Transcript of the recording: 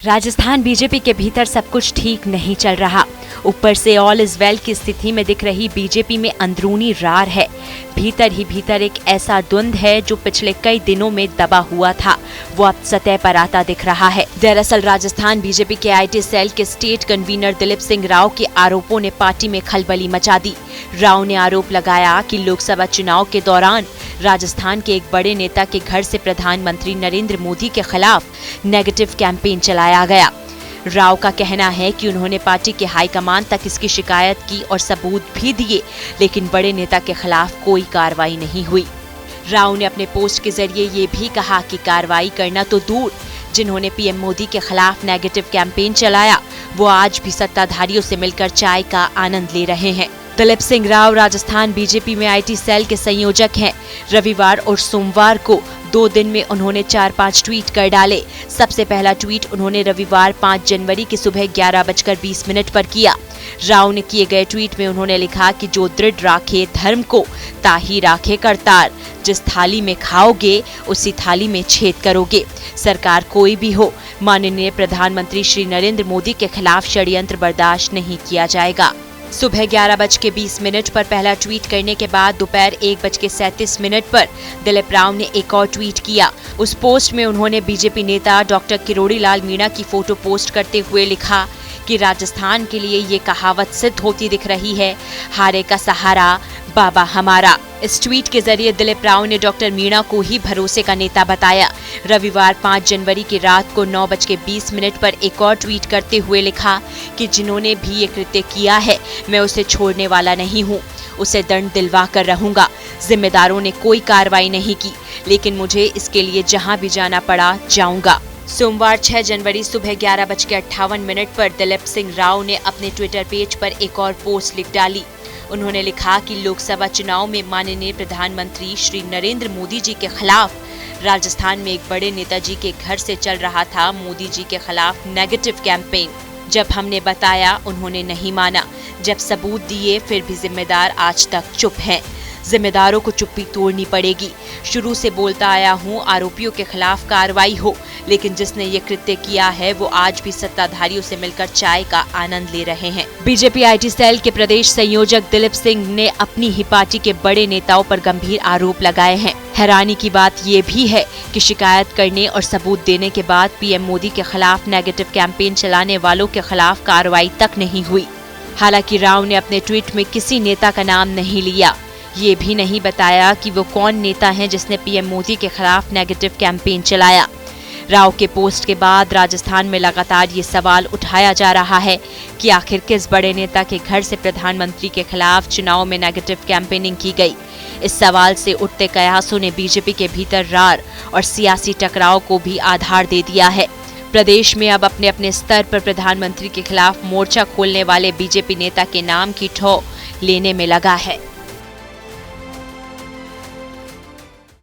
Rajasthan BJP के भीतर सब कुछ ठीक नहीं चल रहा। ऊपर से ऑल इज वेल की स्थिति में दिख रही बीजेपी में अंदरूनी रार है। भीतर ही भीतर एक ऐसा द्वंद है जो पिछले कई दिनों में दबा हुआ था, वो अब सतह पर आता दिख रहा है। दरअसल राजस्थान बीजेपी के आईटी सेल के स्टेट कन्वीनर दिलीप सिंह राव के आरोपों ने पार्टी में खलबली मचा दी। राव ने आरोप लगाया कि लोकसभा चुनाव के दौरान राजस्थान के एक बड़े नेता के घर से प्रधानमंत्री नरेंद्र मोदी के खिलाफ नेगेटिव कैंपेन चलाया गया। राव का कहना है कि उन्होंने पार्टी के हाईकमान तक इसकी शिकायत की और सबूत भी दिए, लेकिन बड़े नेता के खिलाफ कोई कार्रवाई नहीं हुई। राव ने अपने पोस्ट के जरिए ये भी कहा कि कार्रवाई करना तो दूर, जिन्होंने पीएम मोदी के खिलाफ नेगेटिव कैंपेन चलाया वो आज भी सत्ताधारियों से मिलकर चाय का आनंद ले रहे हैं। दिलीप सिंह राव राजस्थान बीजेपी में आईटी सेल के संयोजक हैं। रविवार और सोमवार को 2 दिन में उन्होंने 4-5 ट्वीट कर डाले। सबसे पहला ट्वीट उन्होंने रविवार 5 जनवरी की सुबह 11:20 पर किया। राव ने किए गए ट्वीट में उन्होंने लिखा कि जो दृढ़ राखे धर्म को, ताही राखे करतार। जिस थाली में खाओगे उसी थाली में छेद करोगे। सरकार कोई भी हो, माननीय प्रधानमंत्री श्री नरेंद्र मोदी के खिलाफ षड्यंत्र बर्दाश्त नहीं किया जाएगा। सुबह 11:20 पर पहला ट्वीट करने के बाद दोपहर 1:37 पर दिलीप राव ने एक और ट्वीट किया। उस पोस्ट में उन्होंने बीजेपी नेता डॉक्टर किरोड़ी लाल मीणा की फोटो पोस्ट करते हुए लिखा कि राजस्थान के लिए ये कहावत सिद्ध होती दिख रही है, हारे का सहारा बाबा हमारा। इस ट्वीट के जरिए दिलीप राव ने डॉक्टर मीणा को ही भरोसे का नेता बताया। रविवार 5 जनवरी की रात को 9:20 पर एक और ट्वीट करते हुए लिखा कि जिन्होंने भी ये कृत्य किया है मैं उसे छोड़ने वाला नहीं हूँ, उसे दंड दिलवा कर रहूंगा। जिम्मेदारों ने कोई कार्रवाई नहीं की, लेकिन मुझे इसके लिए जहाँ भी जाना पड़ा जाऊंगा। सोमवार 6 जनवरी सुबह 11:58 पर दिलीप सिंह राव ने अपने ट्विटर पेज पर एक और पोस्ट लिख डाली। उन्होंने लिखा कि लोकसभा चुनाव में माननीय प्रधानमंत्री श्री नरेंद्र मोदी जी के खिलाफ राजस्थान में एक बड़े नेताजी के घर से चल रहा था मोदी जी के खिलाफ नेगेटिव कैंपेन। जब हमने बताया उन्होंने नहीं माना, जब सबूत दिए फिर भी जिम्मेदार आज तक चुप हैं। जिम्मेदारों को चुप्पी तोड़नी पड़ेगी। शुरू से बोलता आया हूँ आरोपियों के खिलाफ कार्रवाई हो, लेकिन जिसने ये कृत्य किया है वो आज भी सत्ताधारियों से मिलकर चाय का आनंद ले रहे हैं। बीजेपी आईटी सेल के प्रदेश संयोजक दिलीप सिंह ने अपनी ही पार्टी के बड़े नेताओं पर गंभीर आरोप लगाए हैं। हैरानी की बात ये भी है कि शिकायत करने और सबूत देने के बाद पीएम मोदी के खिलाफ नेगेटिव कैंपेन चलाने वालों के खिलाफ कार्रवाई तक नहीं हुई। हालांकि राव ने अपने ट्वीट में किसी नेता का नाम नहीं लिया, ये भी नहीं बताया कि वो कौन नेता है जिसने पीएम मोदी के खिलाफ नेगेटिव कैंपेन चलाया। राव के पोस्ट के बाद राजस्थान में लगातार ये सवाल उठाया जा रहा है कि आखिर किस बड़े नेता के घर से प्रधानमंत्री के खिलाफ चुनाव में नेगेटिव कैंपेनिंग की गई। इस सवाल से उठते कयासों ने बीजेपी के भीतर रार और सियासी टकराव को भी आधार दे दिया है। प्रदेश में अब अपने अपने स्तर पर प्रधानमंत्री के खिलाफ मोर्चा खोलने वाले बीजेपी नेता के नाम की ठौ लेने में लगा है।